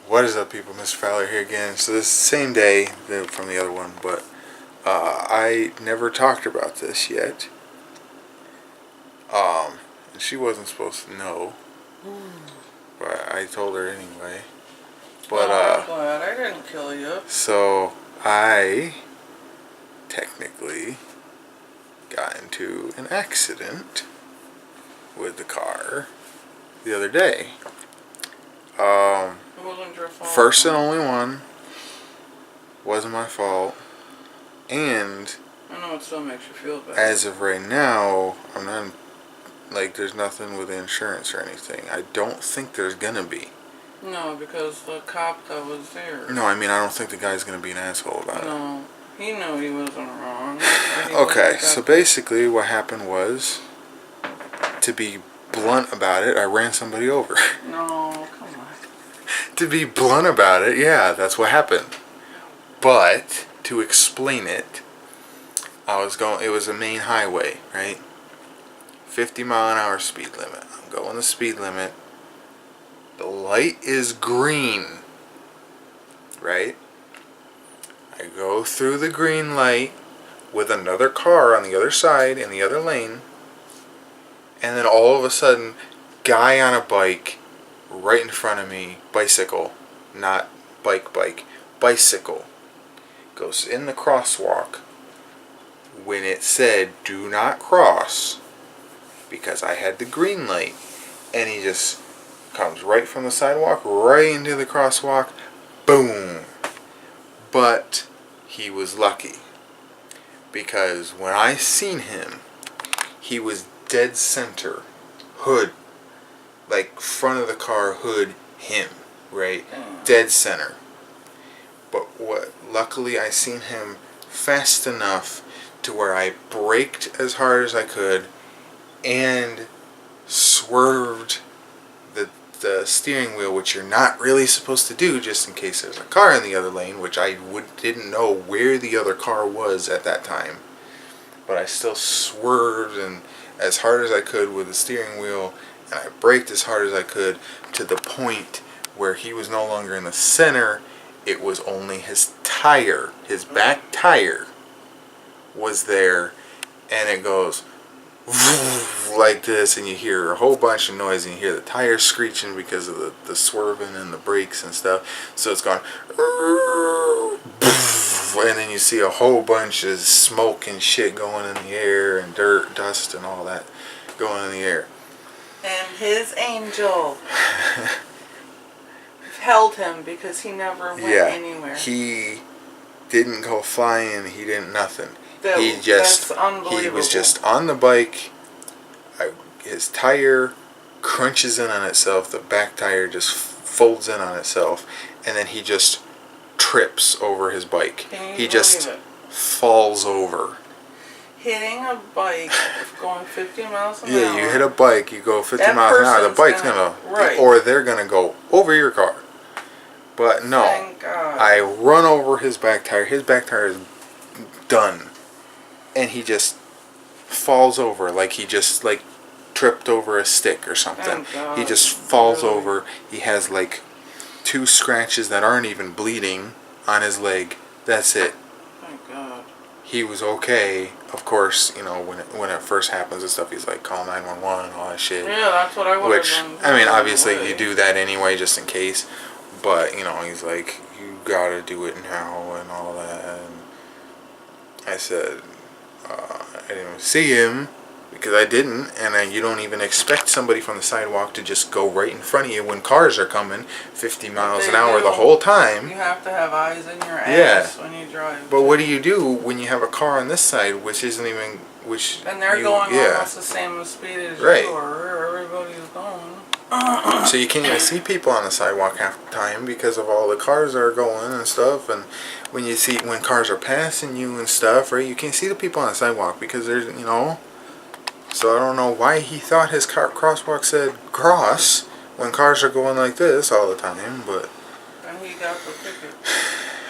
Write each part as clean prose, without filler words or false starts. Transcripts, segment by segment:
What is up, people? Mr. Fowler here again. So this is the same day from the other one, but I never talked about this yet. And she wasn't supposed to know, but I told her anyway. But I'm glad I didn't kill you. So I technically got into an accident with the car the other day. It wasn't your fault. First and only one. Wasn't my fault. And I know it still makes you feel bad. as of right now, I'm not, like, there's nothing with insurance or anything. I don't think there's gonna be. No, because the cop that was there. No, I mean, I don't think the guy's gonna be an asshole about it. No, he knew he wasn't wrong. Okay, so basically what happened was, to be blunt about it, I ran somebody over. No, come on. To be blunt about it, yeah, that's what happened. But to explain it, it was a main highway, right? 50-mile-an-hour speed limit. I'm going the speed limit. The light is green, right? I go through the green light with another car on the other side in the other lane, and then all of a sudden, guy on a bike right in front of me, bicycle, not bicycle, goes in the crosswalk when it said do not cross, because I had the green light, and he just comes right from the sidewalk right into the crosswalk. Boom. But he was lucky, because when I seen him, he was dead center, hood, like front of the car, hood, him, right? Dead center. But luckily I seen him fast enough to where I braked as hard as I could and swerved the steering wheel, which you're not really supposed to do, just in case there's a car in the other lane, which I didn't know where the other car was at that time. But I still swerved and as hard as I could with the steering wheel, and I braked as hard as I could to the point where he was no longer in the center. It was only his tire, his back tire was there, and it goes like this, and you hear a whole bunch of noise, and you hear the tires screeching because of the swerving and the brakes and stuff. So it's gone, and then you see a whole bunch of smoke and shit going in the air, and dirt, dust, and all that going in the air. And his angel held him because he never went anywhere. He didn't go flying. He didn't nothing. That's unbelievable. He was just on the bike. His tire crunches in on itself. The back tire just folds in on itself, and then he just trips over his bike. He just falls over. Hitting a bike going 50 miles an hour. Yeah, you hit a bike, you go 50 miles an hour. The bike's or they're gonna go over your car. But no, thank God. I run over his back tire. His back tire is done. And he just falls over, like he just like tripped over a stick or something. He just falls over. He has like 2 scratches that aren't even bleeding on his leg. That's it. Thank God. He was okay. Of course, you know, when it first happens and stuff, he's like, call 911 and all that shit. Yeah, that's what I would have done. Which, I mean, obviously you do that anyway just in case. But, you know, he's like, you gotta do it now and all that. And I said, I didn't even see him because I didn't, and you don't even expect somebody from the sidewalk to just go right in front of you when cars are coming 50 miles an hour the whole time. You have to have eyes in your ass when you drive. But what do you do when you have a car on this side which isn't even, and they're going almost the same speed as you, or everybody's going. So you can't even see people on the sidewalk half the time because of all the cars that are going and stuff. And when cars are passing you and stuff, right, you can't see the people on the sidewalk because there's, you know. So I don't know why he thought his crosswalk said cross when cars are going like this all the time, but. And he got the ticket.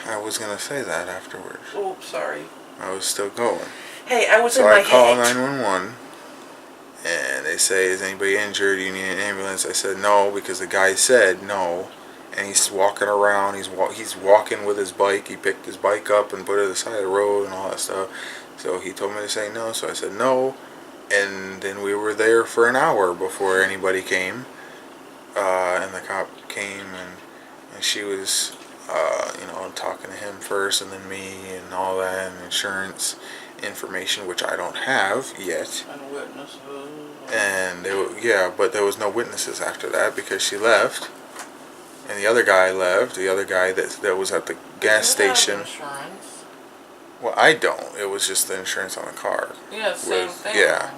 I was gonna say that afterwards. Oops, sorry. I was still going. Hey, I was in my head. So I call 911. And they say, is anybody injured? Do you need an ambulance? I said no, because the guy said no. and he's walking around. He's walking with his bike. He picked his bike up and put it at the side of the road and all that stuff. So he told me to say no. So I said no, and then we were there for an hour before anybody came. And the cop came, and she was, talking to him first, and then me, and all that, and insurance information, which I don't have yet. And witnesses. And but there was no witnesses after that because she left, and the other guy left. The other guy that was at the gas station. Insurance. Well, I don't. It was just the insurance on the car. Yeah, same thing. Yeah,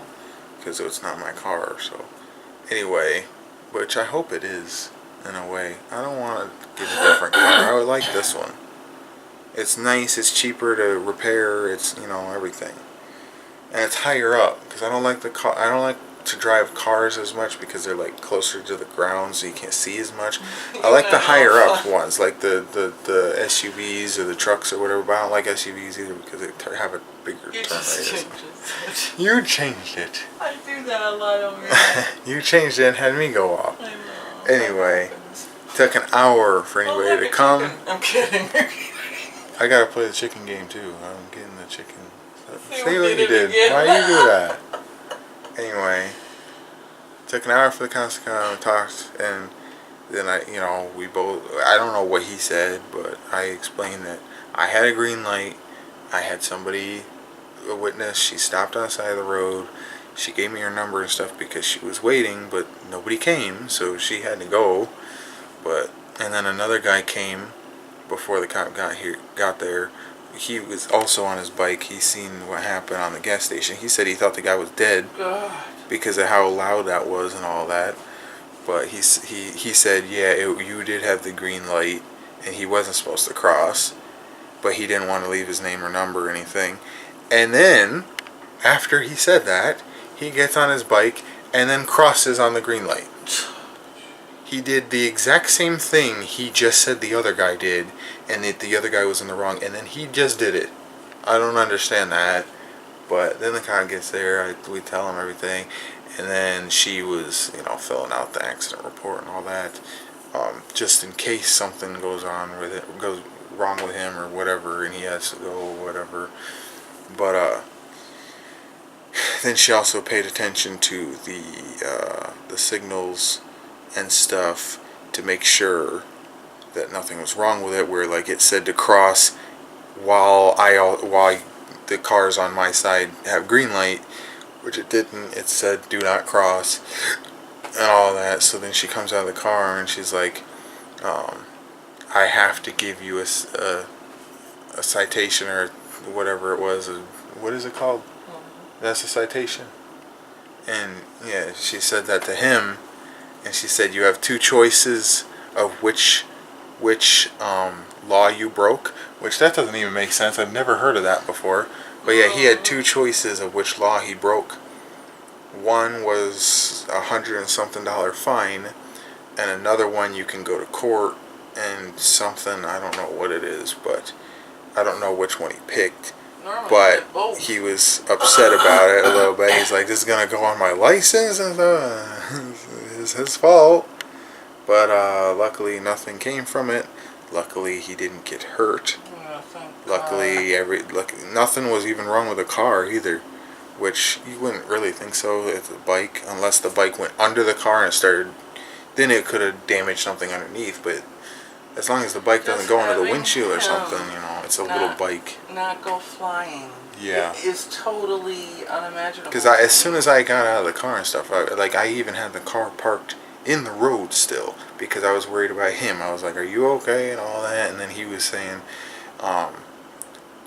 because it's not my car. So anyway, which I hope it is in a way. I don't want to get a different car. I would like this one. It's nice. It's cheaper to repair. It's everything, and it's higher up because I don't like the car. I don't like to drive cars as much because they're like closer to the ground, so you can't see as much. I like the higher up ones, like the SUVs or the trucks or whatever. But I don't like SUVs either because they have a bigger turn radius. You changed it. I do that a lot on me. You changed it and had me go off. I know. Anyway, took an hour for anybody to come. I'm kidding. I gotta play the chicken game too. I'm getting the chicken. See what you did. Again. Why you do that? Anyway, took an hour for the cops to come, talked, and then we both, I don't know what he said, but I explained that I had a green light, I had somebody, a witness, she stopped on the side of the road, she gave me her number and stuff because she was waiting, but nobody came, so she had to go, and then another guy came before the cop got there. He was also on his bike. He seen what happened on the gas station. He said he thought the guy was dead because of how loud that was and all that. But he said, yeah, you did have the green light, and he wasn't supposed to cross, but he didn't want to leave his name or number or anything. And then, after he said that, he gets on his bike and then crosses on the green light. He did the exact same thing he just said the other guy did, and the other guy was in the wrong, and then he just did it. I don't understand that. But then the cop gets there, we tell him everything, and then she was, filling out the accident report and all that, just in case something goes wrong with him or whatever, and he has to go or whatever. But then she also paid attention to the signals and stuff to make sure that nothing was wrong with it, where like it said to cross while the cars on my side have green light, which it didn't. It said do not cross and all that. So then she comes out of the car and she's like, I have to give you a citation or whatever it was. What is it called? That's a citation. And yeah, she said that to him. And she said you have two choices of which law you broke, which that doesn't even make sense. I've never heard of that before. But yeah, he had two choices of which law he broke. One was $100 and something fine, and another one you can go to court and something, I don't know what it is, but I don't know which one he picked. But he was upset about it a little bit. He's like, this is going to go on my license and it's his fault. But luckily nothing came from it. Luckily he didn't get hurt. Luckily nothing was even wrong with the car either, which you wouldn't really think so if the bike, unless the bike went under the car and started, then it could have damaged something underneath. But as long as the bike doesn't go into the windshield or something, it's a little bike. Not go flying. Yeah. It is totally unimaginable. Because as soon as I got out of the car and stuff, I even had the car parked in the road still because I was worried about him. I was like, are you okay and all that? And then he was saying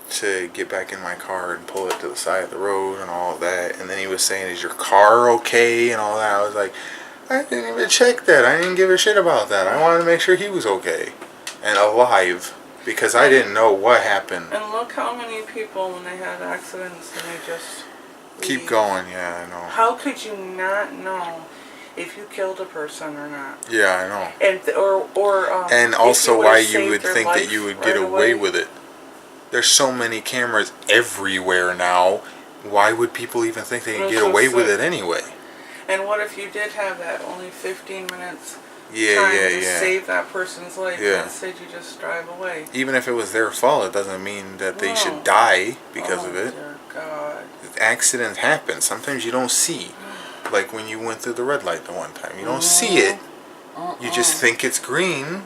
to get back in my car and pull it to the side of the road and all that. And then he was saying, is your car okay and all that. I was like, I didn't even check that. I didn't give a shit about that. I wanted to make sure he was okay and alive because I didn't know what happened. And look how many people, when they have accidents, and they just keep going. Yeah, I know. How could you not know if you killed a person or not? Yeah, I know. And and also why you would think that you would get away with it. There's so many cameras everywhere now. Why would people even think they could get away with it anyway? And what if you did have that only 15 minutes trying to save that person's life. Yeah. Instead, you just drive away. Even if it was their fault, it doesn't mean that they should die because of it. Dear God. Accidents happen. Sometimes you don't see. Like when you went through the red light the one time. You don't see it. You just think it's green.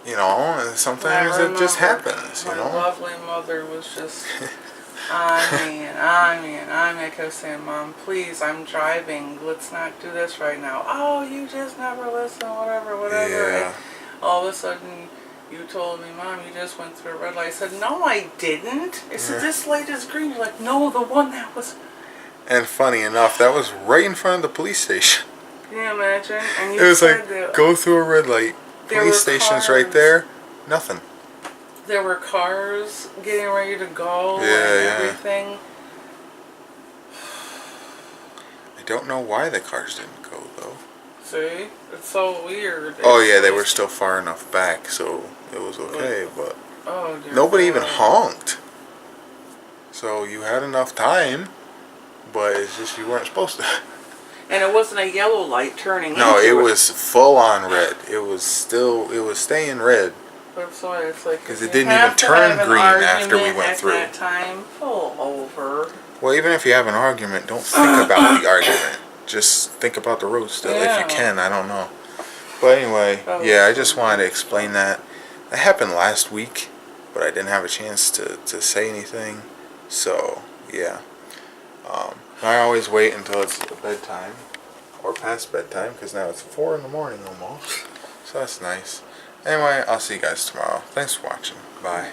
You know, and sometimes it just happens, you know. My lovely mother was just I kept saying, Mom, please, I'm driving. Let's not do this right now. Oh, you just never listen, whatever. Yeah. And all of a sudden, you told me, Mom, you just went through a red light. I said, no, I didn't. I said, this light is green. You're like, no, the one that was... And funny enough, that was right in front of the police station. Can you imagine? And you it was like, go through a red light. Police station's right there. Nothing. There were cars getting ready to go and everything. I don't know why the cars didn't go, though. See? It's so weird. Oh, yeah, they were still far enough back, so it was okay, but nobody even honked. So you had enough time, but it's just you weren't supposed to. And it wasn't a yellow light turning into it. No, it was full on red. It was staying red. But so it's like, because it didn't even turn green after we went through. At that time, pull over. Well, even if you have an argument, don't think about the argument. Just think about the road still, if you can. I don't know. But anyway, yeah, I just wanted to explain that. That happened last week, but I didn't have a chance to say anything. So, yeah. I always wait until it's bedtime, or past bedtime, because now it's 4 in the morning almost. So that's nice. Anyway, I'll see you guys tomorrow. Thanks for watching. Bye.